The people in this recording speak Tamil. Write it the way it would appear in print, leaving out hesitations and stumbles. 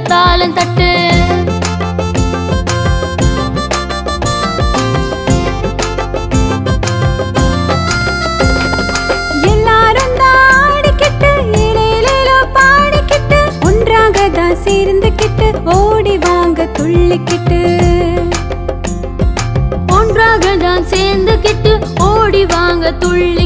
தாளம் தட்டு. எல்லாரும் ஆடிக்கிட்டு இடையிலோ பாடிக்கிட்டு ஒன்றாக தான் சேர்ந்துக்கிட்டு ஓடி வாங்க துள்ளிக்கிட்டு. ஒன்றாக தான் சேர்ந்துக்கிட்டு ஓடி வாங்க துள்ளி